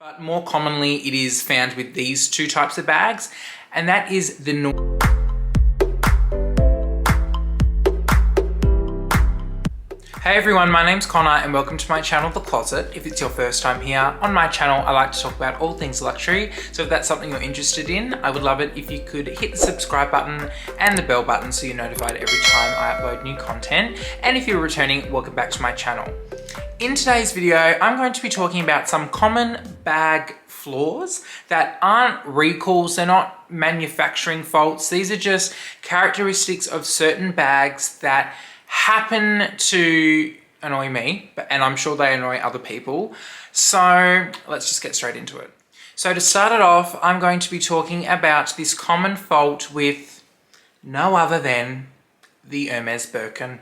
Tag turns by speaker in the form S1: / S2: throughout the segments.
S1: But more commonly, it is found with these two types of bags, and that is the Hey everyone, my name's Connor and welcome to my channel, The Closet. If it's your first time here, on my channel I like to talk about all things luxury, so if that's something you're interested in, I would love it if you could hit the subscribe button and the bell button so you're notified every time I upload new content. And if you're returning, welcome back to my channel. In today's video, I'm going to be talking about some common bag flaws that aren't recalls, they're not manufacturing faults, these are just characteristics of certain bags that happen to annoy me, and I'm sure they annoy other people. So let's just get straight into it. So to start it off, I'm going to be talking about this common fault with no other than the Hermes Birkin.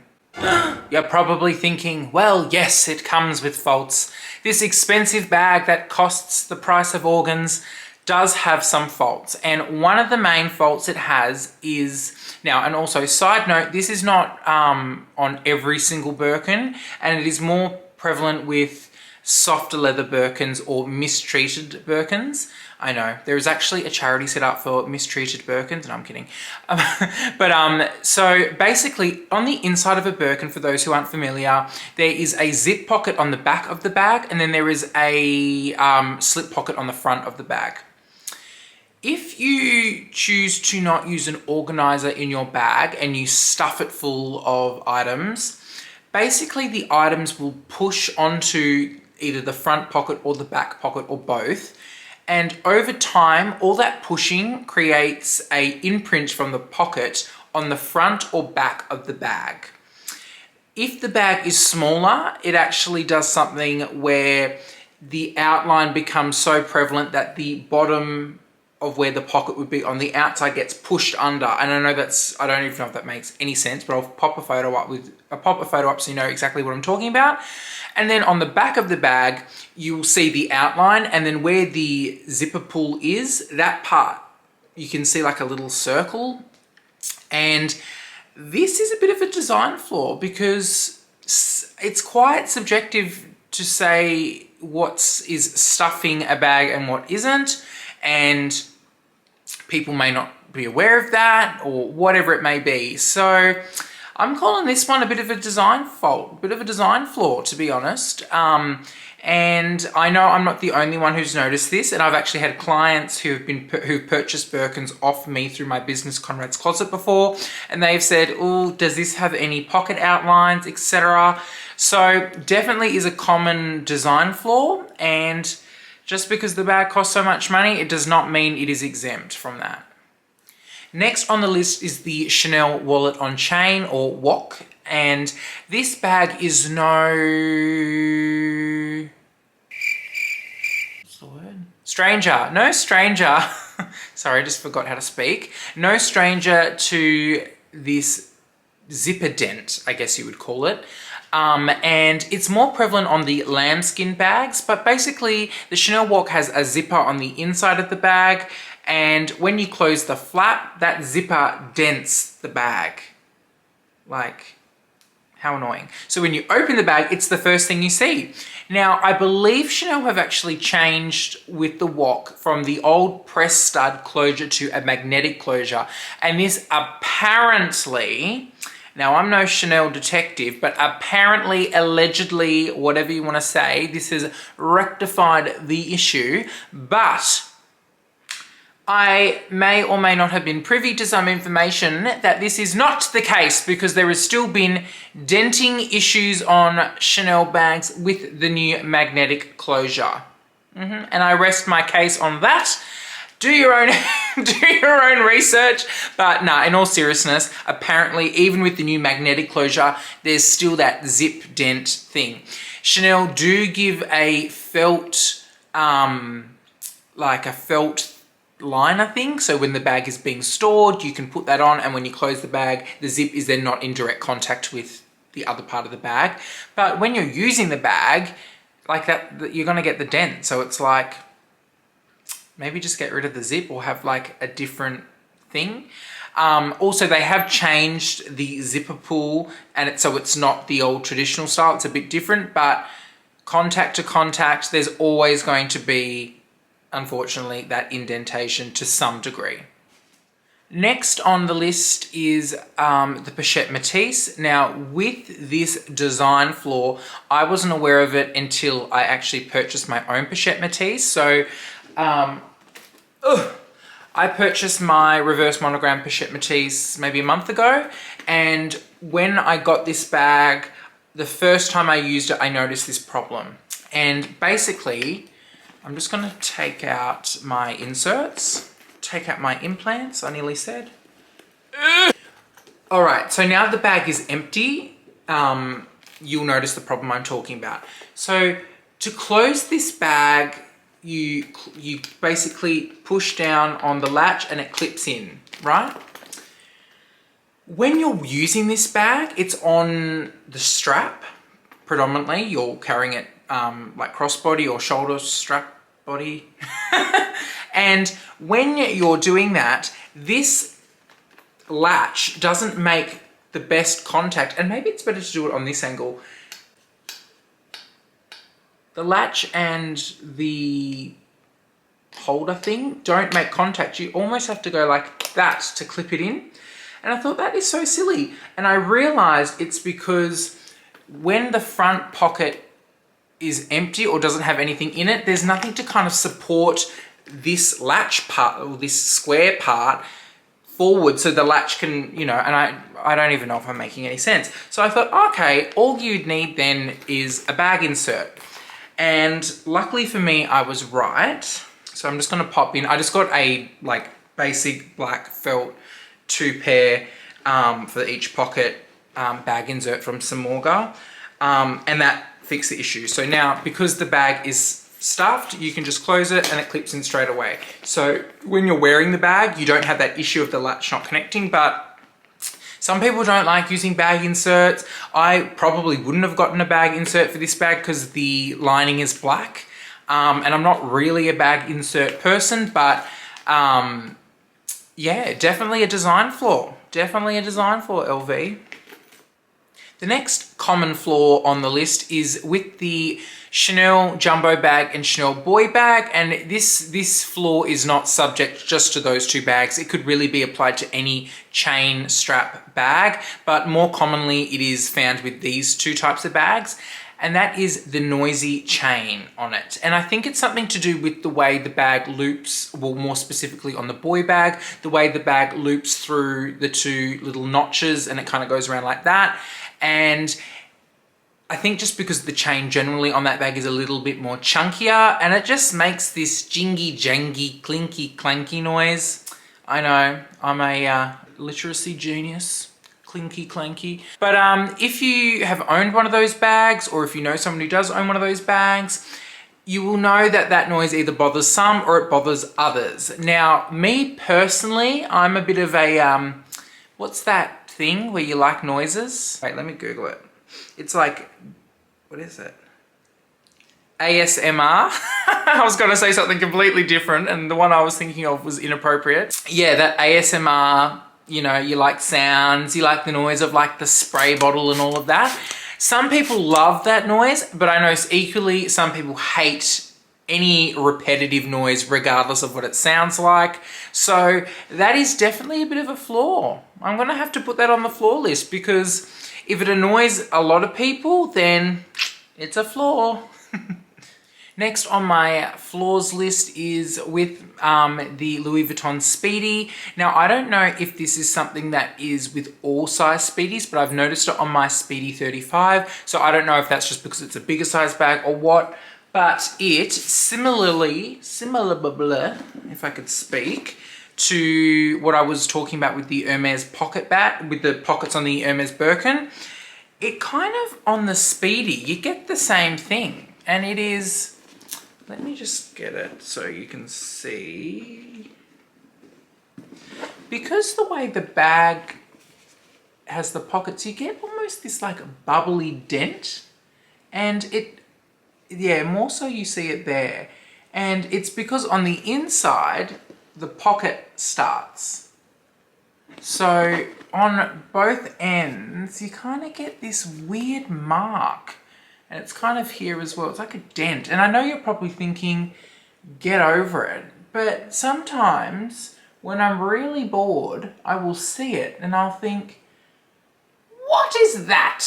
S1: You're probably thinking, well, yes, it comes with faults. This expensive bag that costs the price of organs does have some faults, and one of the main faults it has is, now, and also side note, this is not on every single Birkin, and it is more prevalent with softer leather Birkins or mistreated Birkins. I know, there is actually a charity set up for mistreated Birkins, and I'm kidding. So basically, on the inside of a Birkin, for those who aren't familiar, there is a zip pocket on the back of the bag, and then there is a slip pocket on the front of the bag. If you choose to not use an organizer in your bag and you stuff it full of items, basically the items will push onto either the front pocket or the back pocket or both. And over time, all that pushing creates an imprint from the pocket on the front or back of the bag. If the bag is smaller, it actually does something where the outline becomes so prevalent that the bottom of where the pocket would be on the outside gets pushed under. And I know I don't even know if that makes any sense, but I'll pop a photo up so you know exactly what I'm talking about. And then on the back of the bag, you will see the outline, and then where the zipper pull is, that part, you can see like a little circle. And this is a bit of a design flaw because it's quite subjective to say what is stuffing a bag and what isn't. And people may not be aware of that or whatever it may be. So I'm calling this one a bit of a design fault, a bit of a design flaw, to be honest. And I know I'm not the only one who's noticed this, and I've actually had clients who've purchased Birkins off me through my business Conrad's Closet before, and they've said, oh, does this have any pocket outlines, etc. So definitely is a common design flaw, and just because the bag costs so much money, it does not mean it is exempt from that. Next on the list is the Chanel wallet on chain, or WOC, and this bag is no stranger, sorry, I just forgot how to speak, no stranger to this zipper dent, I guess you would call it. And it's more prevalent on the lambskin bags, but basically the Chanel WOC has a zipper on the inside of the bag, and when you close the flap, that zipper dents the bag. Like, how annoying. So when you open the bag, it's the first thing you see. Now, I believe Chanel have actually changed with the WOC from the old press stud closure to a magnetic closure, and this apparently, now, I'm no Chanel detective, but apparently, allegedly, whatever you want to say, this has rectified the issue, but I may or may not have been privy to some information that this is not the case, because there has still been denting issues on Chanel bags with the new magnetic closure. And I rest my case on that. Do your own research, but nah, in all seriousness, apparently even with the new magnetic closure, there's still that zip dent thing. Chanel do give a felt, like a felt liner thing, so when the bag is being stored, you can put that on, and when you close the bag, the zip is then not in direct contact with the other part of the bag. But when you're using the bag, like that, you're gonna get the dent, so it's like, maybe just get rid of the zip or have like a different thing. Also, they have changed the zipper pull, and so it's not the old traditional style, it's a bit different, but contact to contact, there's always going to be, unfortunately, that indentation to some degree. Next on the list is the Pochette Matisse. Now, with this design flaw, I wasn't aware of it until I actually purchased my own Pochette Matisse. So, I purchased my reverse monogram Pochette Matisse maybe a month ago. And when I got this bag, the first time I used it, I noticed this problem. And basically, I'm just going to take out my inserts. Take out my implants, I nearly said. All right, so now the bag is empty, you'll notice the problem I'm talking about. So to close this bag, you basically push down on the latch and it clips in, right? When you're using this bag, it's on the strap, predominantly. You're carrying it like crossbody or shoulder strap body. And when you're doing that, this latch doesn't make the best contact, and maybe it's better to do it on this angle. The latch and the holder thing don't make contact. You almost have to go like that to clip it in. And I thought that is so silly. And I realized it's because when the front pocket is empty or doesn't have anything in it, there's nothing to kind of support this latch part, or this square part, forward so the latch can, you know, and I don't even know if I'm making any sense. So I thought, okay, all you'd need then is a bag insert. And luckily for me, I was right. So I'm just gonna pop in. I just got a like basic black felt 2-pair for each pocket bag insert from Samorga. And that fixed the issue. So now, because the bag is stuffed, you can just close it and it clips in straight away. So when you're wearing the bag, you don't have that issue of the latch not connecting, but some people don't like using bag inserts. I probably wouldn't have gotten a bag insert for this bag because the lining is black. And I'm not really a bag insert person, but yeah, definitely a design flaw. Definitely a design flaw, LV. The next common flaw on the list is with the Chanel jumbo bag and Chanel boy bag, and this flaw is not subject just to those two bags. It could really be applied to any chain strap bag, but more commonly it is found with these two types of bags, and that is the noisy chain on it. And I think it's something to do with the way the bag loops, well, more specifically on the boy bag, the way the bag loops through the two little notches and it kind of goes around like that. And I think just because the chain generally on that bag is a little bit more chunkier, and it just makes this jingy, jangy, clinky, clanky noise. I know, I'm a literacy genius. Clinky, clanky. But if you have owned one of those bags, or if you know someone who does own one of those bags, you will know that that noise either bothers some or it bothers others. Now, me personally, I'm a bit of a, what's that thing where you like noises? Wait, let me Google it. It's like, what is it? ASMR. I was going to say something completely different, and the one I was thinking of was inappropriate. Yeah, that ASMR, you know, you like sounds, you like the noise of like the spray bottle and all of that. Some people love that noise, but I know equally some people hate any repetitive noise regardless of what it sounds like. So that is definitely a bit of a flaw. I'm going to have to put that on the flaw list, because if it annoys a lot of people, then it's a flaw. Next on my flaws list is with the Louis Vuitton Speedy. Now, I don't know if this is something that is with all size Speedies, but I've noticed it on my Speedy 35. So I don't know if that's just because it's a bigger size bag or what, but it similarly, if I could speak, to what I was talking about with the Hermes pocket bat, with the pockets on the Hermes Birkin, it kind of, on the Speedy, you get the same thing. And it is, let me just get it so you can see. Because the way the bag has the pockets, you get almost this like bubbly dent. And it, yeah, more so you see it there. And it's because on the inside, the pocket starts. So on both ends, you kind of get this weird mark And it's kind of here as well. It's like a dent. And I know you're probably thinking, get over it. But sometimes when I'm really bored, I will see it and I'll think, what is that?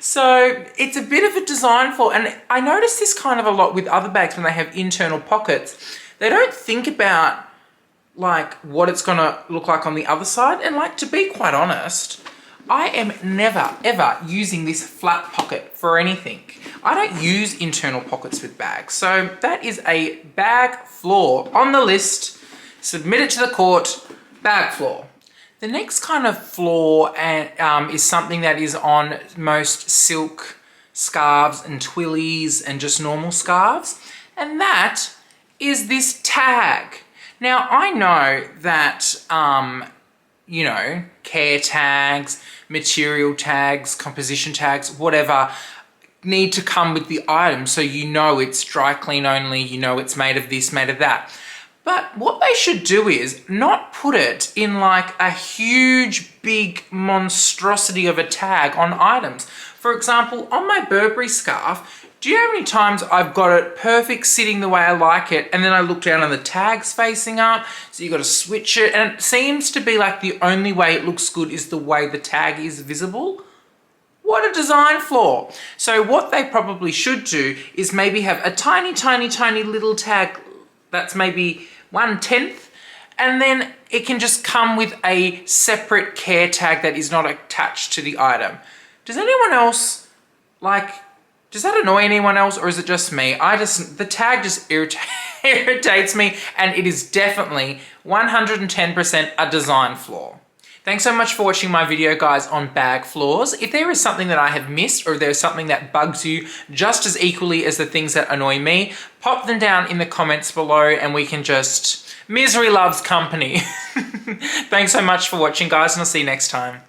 S1: So it's a bit of a design flaw. And I notice this kind of a lot with other bags when they have internal pockets. They don't think about like what it's gonna look like on the other side. And like, to be quite honest, I am never, ever using this flat pocket for anything. I don't use internal pockets with bags. So that is a bag flaw on the list. Submit it to the court, bag flaw. The next kind of flaw is something that is on most silk scarves and twillies and just normal scarves. And that is this tag. Now, I know that, you know, care tags, material tags, composition tags, whatever, need to come with the item so you know it's dry clean only, you know it's made of this, made of that. But what they should do is not put it in like a huge, big monstrosity of a tag on items. For example, on my Burberry scarf, do you know how many times I've got it perfect sitting the way I like it, and then I look down and the tag's facing up, so you've got to switch it, and it seems to be like the only way it looks good is the way the tag is visible? What a design flaw. So what they probably should do is maybe have a tiny, tiny, tiny little tag that's maybe 1/10, and then it can just come with a separate care tag that is not attached to the item. Does anyone else, like, does that annoy anyone else, or is it just me? The tag just irritates me, and it is definitely 110% a design flaw. Thanks so much for watching my video, guys, on bag flaws. If there is something that I have missed, or there's something that bugs you just as equally as the things that annoy me, pop them down in the comments below and we can just... misery loves company. Thanks so much for watching, guys, and I'll see you next time.